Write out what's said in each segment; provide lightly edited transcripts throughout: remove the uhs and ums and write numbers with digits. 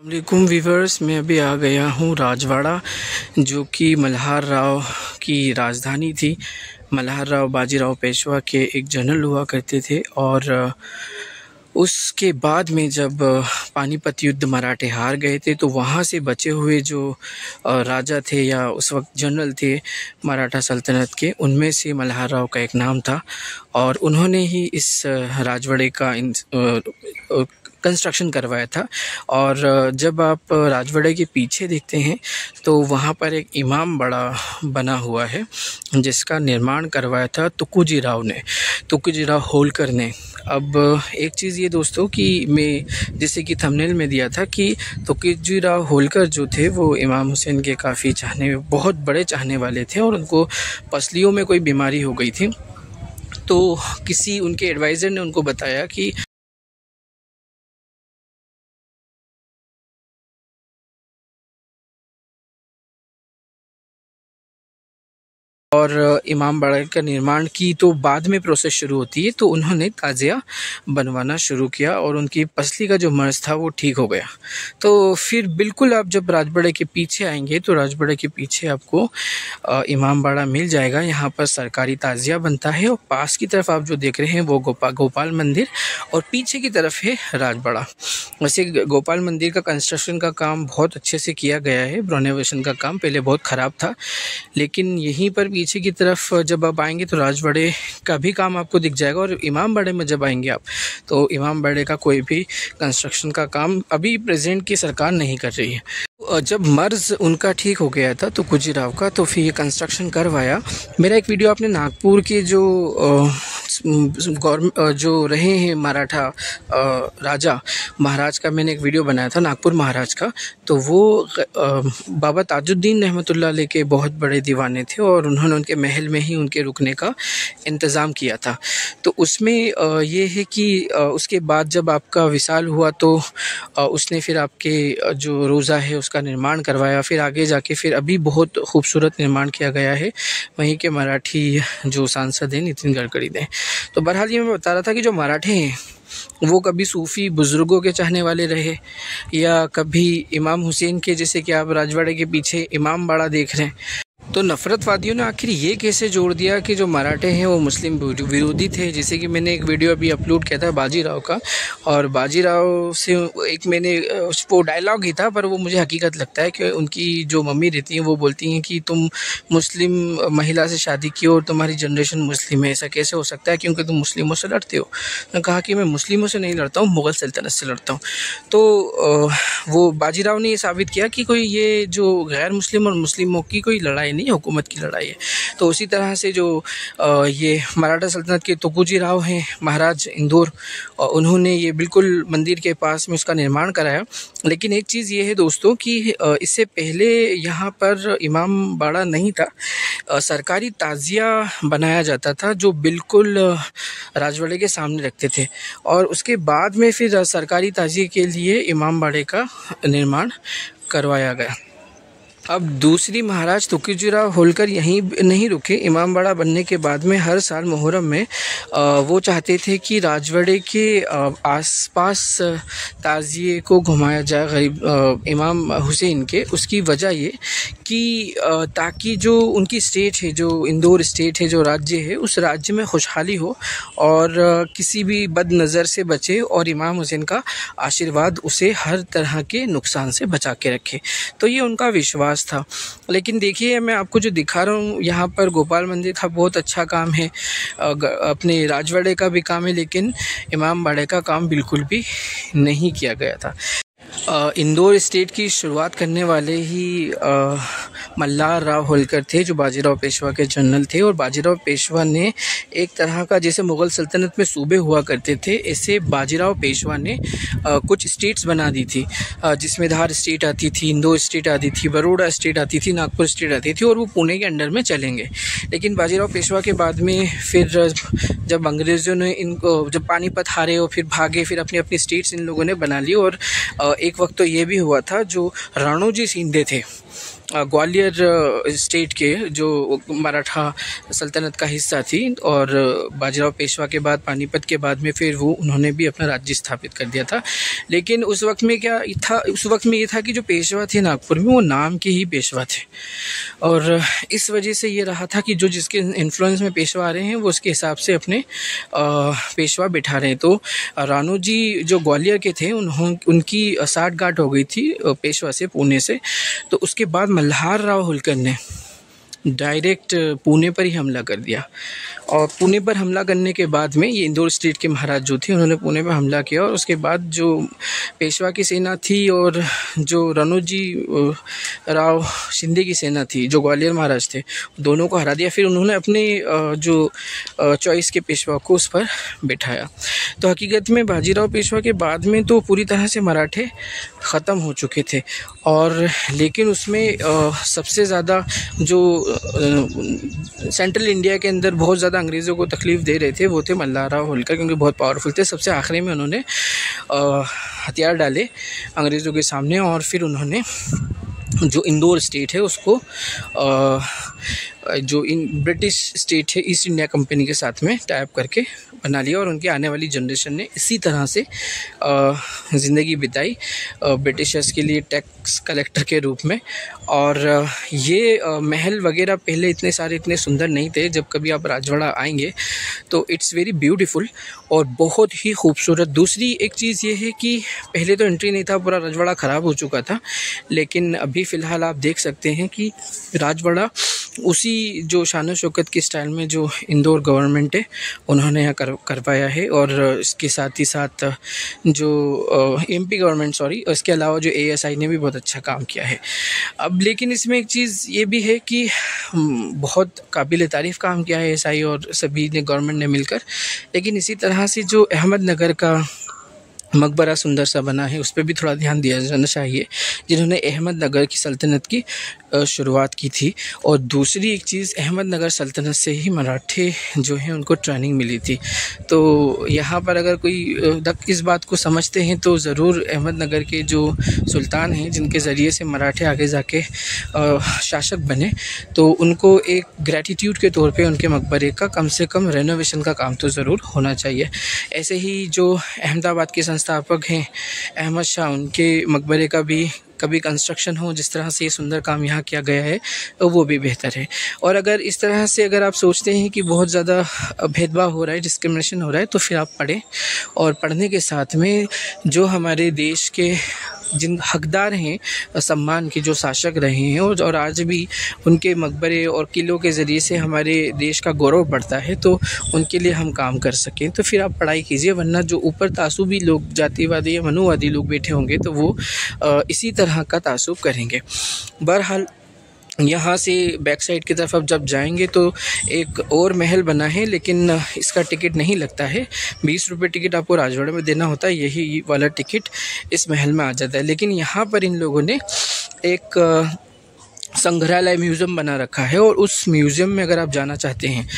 वालेकुम वीवर्स, मैं अभी आ गया हूँ राजवाड़ा, जो कि मल्हार राव की राजधानी थी। मल्हार राव बाजीराव पेशवा के एक जनरल हुआ करते थे और उसके बाद में जब पानीपत युद्ध मराठे हार गए थे तो वहाँ से बचे हुए जो राजा थे या उस वक्त जनरल थे मराठा सल्तनत के, उनमें से मल्हार राव का एक नाम था और उन्होंने ही इस राजवाड़े का कंस्ट्रक्शन करवाया था। और जब आप राजवाड़े के पीछे देखते हैं तो वहाँ पर एक इमाम बाड़ा बना हुआ है जिसका निर्माण करवाया था तुकोजी राव ने, तुकोजी राव होलकर ने। अब एक चीज़ ये दोस्तों कि मैं जैसे कि थंबनेल में दिया था कि तुकोजी राव होलकर जो थे वो इमाम हुसैन के काफ़ी बहुत बड़े चाहने वाले थे और उनको पसलियों में कोई बीमारी हो गई थी। तो किसी उनके एडवाइज़र ने उनको बताया कि और इमाम बाड़ा का निर्माण की तो बाद में प्रोसेस शुरू होती है, तो उन्होंने ताज़िया बनवाना शुरू किया और उनकी पसली का जो मर्ज़ था वो ठीक हो गया। तो फिर बिल्कुल आप जब राजवाड़े के पीछे आएंगे तो राजवाड़े के पीछे आपको इमाम बाड़ा मिल जाएगा। यहाँ पर सरकारी ताज़िया बनता है और पास की तरफ आप जो देख रहे हैं वो गोपाल मंदिर और पीछे की तरफ है राजवाड़ा। वैसे गोपाल मंदिर का कंस्ट्रक्शन का काम बहुत अच्छे से किया गया है, रेनोवेशन का काम पहले बहुत ख़राब था, लेकिन यहीं पर पीछे की तरफ जब आप आएंगे तो राजवाड़े का भी काम आपको दिख जाएगा। और इमाम बाड़े में जब आएंगे आप तो इमाम बाड़े का कोई भी कंस्ट्रक्शन का काम अभी प्रेजेंट की सरकार नहीं कर रही है। जब मर्ज़ उनका ठीक हो गया था तुकोजी राव का, तो फिर ये कंस्ट्रक्शन करवाया। मेरा एक वीडियो आपने नागपुर के जो रहे हैं मराठा राजा महाराज का, मैंने एक वीडियो बनाया था नागपुर महाराज का। तो वो बाबा ताजुद्दीन रहमतुल्लाह अलैह के बहुत बड़े दीवाने थे और उन्होंने उनके महल में ही उनके रुकने का इंतज़ाम किया था। तो उसमें ये है कि उसके बाद जब आपका विसाल हुआ तो उसने फिर आपके जो रोज़ा है उसका निर्माण करवाया। फिर आगे जाके फिर अभी बहुत खूबसूरत निर्माण किया गया है वहीं के मराठी जो सांसद हैं नितिन गडकरी ने। तो बहरहाल ये मैं बता रहा था कि जो मराठे हैं वो कभी सूफ़ी बुज़ुर्गों के चाहने वाले रहे या कभी इमाम हुसैन के, जैसे कि आप राजवाड़े के पीछे इमाम बाड़ा देख रहे हैं। तो नफ़रतवादियों ने आखिर ये कैसे जोड़ दिया कि जो मराठे हैं वो मुस्लिम विरोधी थे। जैसे कि मैंने एक वीडियो अभी अपलोड किया था बाजीराव का, और बाजीराव से एक मैंने वो डायलॉग ही था पर वो मुझे हकीकत लगता है कि उनकी जो मम्मी रहती हैं वो बोलती हैं कि तुम मुस्लिम महिला से शादी की और तुम्हारी जनरेशन मुस्लिम है, ऐसा कैसे हो सकता है क्योंकि तुम मुस्लिमों से लड़ते हो। उन्होंने कहा कि मैं मुस्लिमों से नहीं लड़ता हूँ, मुग़ल सल्तनत से लड़ता हूँ। तो वो बाजीराव ने ये साबित किया कि कोई ये जो गैर मुस्लिम और मुस्लिमों की कोई लड़ाई नहीं, हुकूमत की लड़ाई है। तो उसी तरह से जो ये मराठा सल्तनत के तुकोजी राव हैं महाराज इंदौर, उन्होंने ये बिल्कुल मंदिर के पास में उसका निर्माण कराया। लेकिन एक चीज़ ये है दोस्तों कि इससे पहले यहाँ पर इमाम बाड़ा नहीं था, सरकारी ताज़िया बनाया जाता था जो बिल्कुल राजवाड़े के सामने रखते थे और उसके बाद में फिर सरकारी ताज़िए के लिए इमाम बाड़े का निर्माण करवाया गया। अब दूसरी महाराज तुकोजी राव होलकर यहीं नहीं रुके। इमाम बाड़ा बनने के बाद में हर साल मुहर्रम में वो चाहते थे कि राजवाड़े के आसपास ताज़िए को घुमाया जाए गरीब इमाम हुसैन के। उसकी वजह ये कि ताकि जो उनकी स्टेट है, जो इंदौर स्टेट है, जो राज्य है, उस राज्य में खुशहाली हो और किसी भी बद नज़र से बचे और इमाम हुसैन का आशीर्वाद उसे हर तरह के नुकसान से बचा के रखे। तो ये उनका विश्वास था। लेकिन देखिए मैं आपको जो दिखा रहा हूँ यहाँ पर गोपाल मंदिर का बहुत अच्छा काम है, अपने राजवाड़े का भी काम है, लेकिन इमाम बाड़े का काम बिल्कुल भी नहीं किया गया था। इंदौर स्टेट की शुरुआत करने वाले ही मल्हार राव होलकर थे जो बाजीराव पेशवा के जनरल थे। और बाजीराव पेशवा ने एक तरह का, जैसे मुग़ल सल्तनत में सूबे हुआ करते थे, ऐसे बाजीराव पेशवा ने कुछ स्टेट्स बना दी थी, जिसमें धार स्टेट आती थी, इंदौर स्टेट आती थी, बड़ौदा स्टेट आती थी, नागपुर स्टेट आती थी और वो पुणे के अंडर में चलेंगे। लेकिन बाजीराव पेशवा के बाद में फिर जब अंग्रेज़ों ने इनको, जब पानीपत हारे और फिर भागे, फिर अपनी अपनी स्टेट्स इन लोगों ने बना ली। और एक वक्त तो ये भी हुआ था, जो रणोजी शिंदे थे ग्वालियर स्टेट के जो मराठा सल्तनत का हिस्सा थी, और बाजीराव पेशवा के बाद, पानीपत के बाद में फिर वो उन्होंने भी अपना राज्य स्थापित कर दिया था। लेकिन उस वक्त में क्या था, उस वक्त में ये था कि जो पेशवा थे नागपुर में वो नाम के ही पेशवा थे, और इस वजह से ये रहा था कि जो जिसके इन्फ्लुएंस में पेशवा आ रहे हैं वो उसके हिसाब से अपने पेशवा बिठा रहे हैं। तो रानू जी जो ग्वालियर के थे उनकी साठगांठ हो गई थी पेशवा से, पुणे से। तो उसके बाद मल्हार राव होलकर ने डायरेक्ट पुणे पर ही हमला कर दिया, और पुणे पर हमला करने के बाद में ये इंदौर स्टेट के महाराज जो थे उन्होंने पुणे पर हमला किया, और उसके बाद जो पेशवा की सेना थी और जो रणोजी राव शिंदे की सेना थी जो ग्वालियर महाराज थे, दोनों को हरा दिया। फिर उन्होंने अपने जो चॉइस के पेशवा को उस पर बिठाया। तो हकीकत में बाजीराव पेशवा के बाद में तो पूरी तरह से मराठे ख़त्म हो चुके थे, और लेकिन उसमें सबसे ज़्यादा जो सेंट्रल इंडिया के अंदर बहुत ज़्यादा अंग्रेज़ों को तकलीफ़ दे रहे थे वो थे मल्हार राव होलकर, क्योंकि बहुत पावरफुल थे। सबसे आखिरी में उन्होंने हथियार डाले अंग्रेज़ों के सामने, और फिर उन्होंने जो इंदौर स्टेट है उसको जो ब्रिटिश स्टेट है ईस्ट इंडिया कंपनी के साथ में टाइप करके बना लिया, और उनकी आने वाली जनरेशन ने इसी तरह से ज़िंदगी बिताई ब्रिटिशर्स के लिए टैक्स कलेक्टर के रूप में। और ये महल वगैरह पहले इतने सारे इतने सुंदर नहीं थे। जब कभी आप राजवाड़ा आएंगे तो इट्स वेरी ब्यूटीफुल और बहुत ही खूबसूरत। दूसरी एक चीज़ ये है कि पहले तो एंट्री नहीं था, पूरा राजवाड़ा ख़राब हो चुका था, लेकिन अभी फ़िलहाल आप देख सकते हैं कि राजवाड़ा उसी जो शान शौकत के स्टाइल में जो इंदौर गवर्नमेंट है उन्होंने यहाँ करवाया है, और इसके साथ ही साथ जो एमपी गवर्नमेंट इसके अलावा जो एएसआई ने भी बहुत अच्छा काम किया है। अब लेकिन इसमें एक चीज़ ये भी है कि बहुत काबिल तारीफ़ काम किया है एएसआई और सभी ने, गवर्नमेंट ने मिलकर। लेकिन इसी तरह से जो अहमदनगर का मकबरा सुंदर सा बना है उस पर भी थोड़ा ध्यान दिया जाना चाहिए, जिन्होंने अहमदनगर की सल्तनत की शुरुआत की थी। और दूसरी एक चीज़, अहमदनगर सल्तनत से ही मराठे जो हैं उनको ट्रेनिंग मिली थी। तो यहाँ पर अगर कोई इस बात को समझते हैं तो ज़रूर अहमदनगर के जो सुल्तान हैं जिनके ज़रिए से मराठे आगे जाके शासक बने, तो उनको एक ग्रैटिट्यूड के तौर पे उनके मकबरे का कम से कम रेनोवेशन का काम तो ज़रूर होना चाहिए। ऐसे ही जो अहमदाबाद के संस्थापक हैं अहमद शाह, उनके मकबरे का भी कभी कंस्ट्रक्शन हो, जिस तरह से ये सुंदर काम यहाँ किया गया है तो वो भी बेहतर है। और अगर इस तरह से अगर आप सोचते हैं कि बहुत ज़्यादा भेदभाव हो रहा है, डिस्क्रिमिनेशन हो रहा है, तो फिर आप पढ़ें, और पढ़ने के साथ में जो हमारे देश के जिन हकदार हैं सम्मान के, जो शासक रहे हैं और आज भी उनके मकबरे और किलों के ज़रिए से हमारे देश का गौरव बढ़ता है, तो उनके लिए हम काम कर सकें, तो फिर आप पढ़ाई कीजिए। वरना जो ऊपर तासुबी लोग, जातिवादी या मनुवादी लोग बैठे होंगे तो वो इसी तरह का तासुब करेंगे। बहरहाल यहाँ से बैक साइड की तरफ अब जब जाएंगे तो एक और महल बना है, लेकिन इसका टिकट नहीं लगता है। 20 रुपये टिकट आपको राजवाड़े में देना होता है, यही वाला टिकट इस महल में आ जाता है। लेकिन यहाँ पर इन लोगों ने एक संग्रहालय म्यूज़ियम बना रखा है, और उस म्यूज़ियम में अगर आप जाना चाहते हैं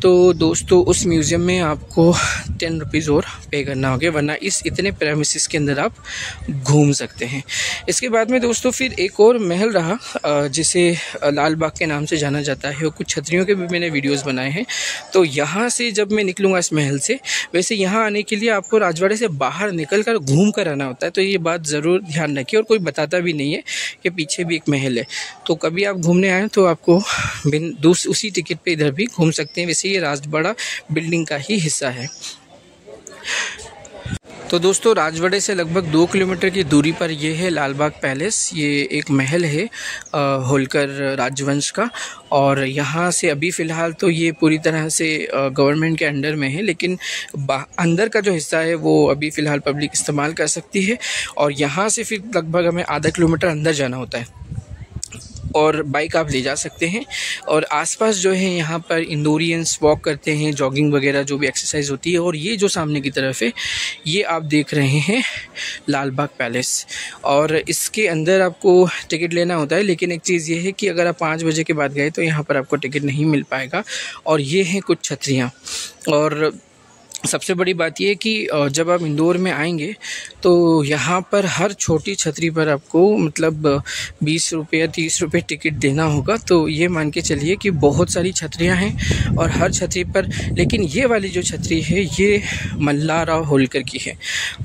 तो दोस्तों उस म्यूज़ियम में आपको 10 रुपीज़ और पे करना होगा, वरना इस इतने प्रेमिसेस के अंदर आप घूम सकते हैं। इसके बाद में दोस्तों फिर एक और महल रहा जिसे लाल बाग के नाम से जाना जाता है, और कुछ छतरियों के भी मैंने वीडियोस बनाए हैं। तो यहाँ से जब मैं निकलूँगा इस महल से, वैसे यहाँ आने के लिए आपको राजवाड़े से बाहर निकल कर घूम कर आना होता है, तो ये बात ज़रूर ध्यान रखिए। और कोई बताता भी नहीं है कि पीछे भी एक महल है, तो कभी आप घूमने आएँ तो आपको उसी टिकट पर इधर भी घूम सकते हैं। वैसे ये राजवाड़ा बिल्डिंग का ही हिस्सा है। तो दोस्तों राजवाड़े से लगभग 2 किलोमीटर की दूरी पर यह है लाल बाग पैलेस। ये एक महल है होलकर राजवंश का, और यहाँ से अभी फ़िलहाल तो ये पूरी तरह से गवर्नमेंट के अंडर में है, लेकिन अंदर का जो हिस्सा है वो अभी फ़िलहाल पब्लिक इस्तेमाल कर सकती है। और यहाँ से फिर लगभग हमें आधा किलोमीटर अंदर जाना होता है, और बाइक आप ले जा सकते हैं। और आसपास जो है यहाँ पर इंदौरियंस वॉक करते हैं, जॉगिंग वगैरह जो भी एक्सरसाइज होती है। और ये जो सामने की तरफ है ये आप देख रहे हैं लाल बाग पैलेस, और इसके अंदर आपको टिकट लेना होता है। लेकिन एक चीज़ ये है कि अगर आप 5 बजे के बाद गए तो यहाँ पर आपको टिकट नहीं मिल पाएगा। और ये हैं कुछ छतरियाँ, और सबसे बड़ी बात ये है कि जब आप इंदौर में आएंगे तो यहाँ पर हर छोटी छतरी पर आपको मतलब 20 रुपये 30 रुपये टिकट देना होगा। तो ये मान के चलिए कि बहुत सारी छतरियाँ हैं और हर छतरी पर, लेकिन ये वाली जो छतरी है ये मल्हारराव होलकर की है।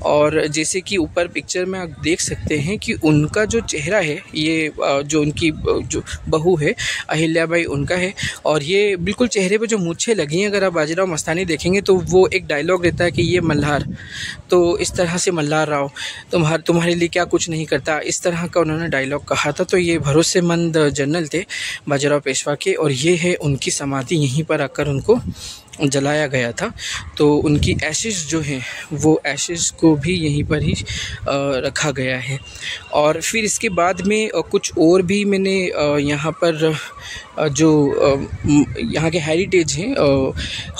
और जैसे कि ऊपर पिक्चर में आप देख सकते हैं कि उनका जो चेहरा है, ये जो उनकी जो बहू है अहिल्याबाई उनका है, और ये बिल्कुल चेहरे पे जो मूंछें लगी हैं, अगर आप बाजीराव मस्तानी देखेंगे तो वो एक डायलॉग रहता है कि ये मल्हार, तो इस तरह से मल्हारराव तुम्हारे लिए क्या कुछ नहीं करता, इस तरह का उन्होंने डायलॉग कहा था। तो ये भरोसेमंद जनरल थे बाजीराव पेशवा के, और ये है उनकी समाधि, यहीं पर आकर उनको जलाया गया था। तो उनकी एशेस जो हैं वो एशेस को भी यहीं पर ही रखा गया है। और फिर इसके बाद में कुछ और भी मैंने यहाँ पर जो यहाँ के हेरिटेज हैं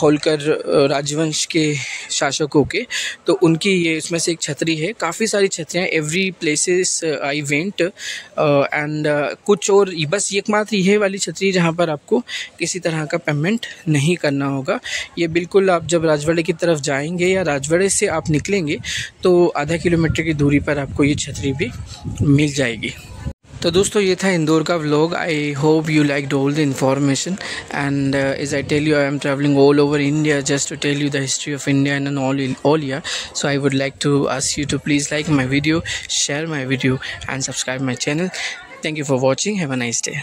होलकर राजवंश के शासकों के, तो उनकी ये इसमें से एक छतरी है। काफ़ी सारी छतरियाँ, every places I went and कुछ और, बस एकमात्र ये वाली छतरी जहाँ पर आपको किसी तरह का पेमेंट नहीं करना होगा। ये बिल्कुल आप जब राजवाड़े की तरफ जाएंगे या राजवाड़े से आप निकलेंगे तो आधा किलोमीटर की दूरी पर आपको ये छतरी भी मिल जाएगी। तो दोस्तों ये था इंदौर का vlog. I hope you liked all the information and as I tell you I am travelling all over India just to tell you the history of India and all year. So I would like to ask you to please like my video, share my video and subscribe my channel. Thank you for watching. Have a nice day.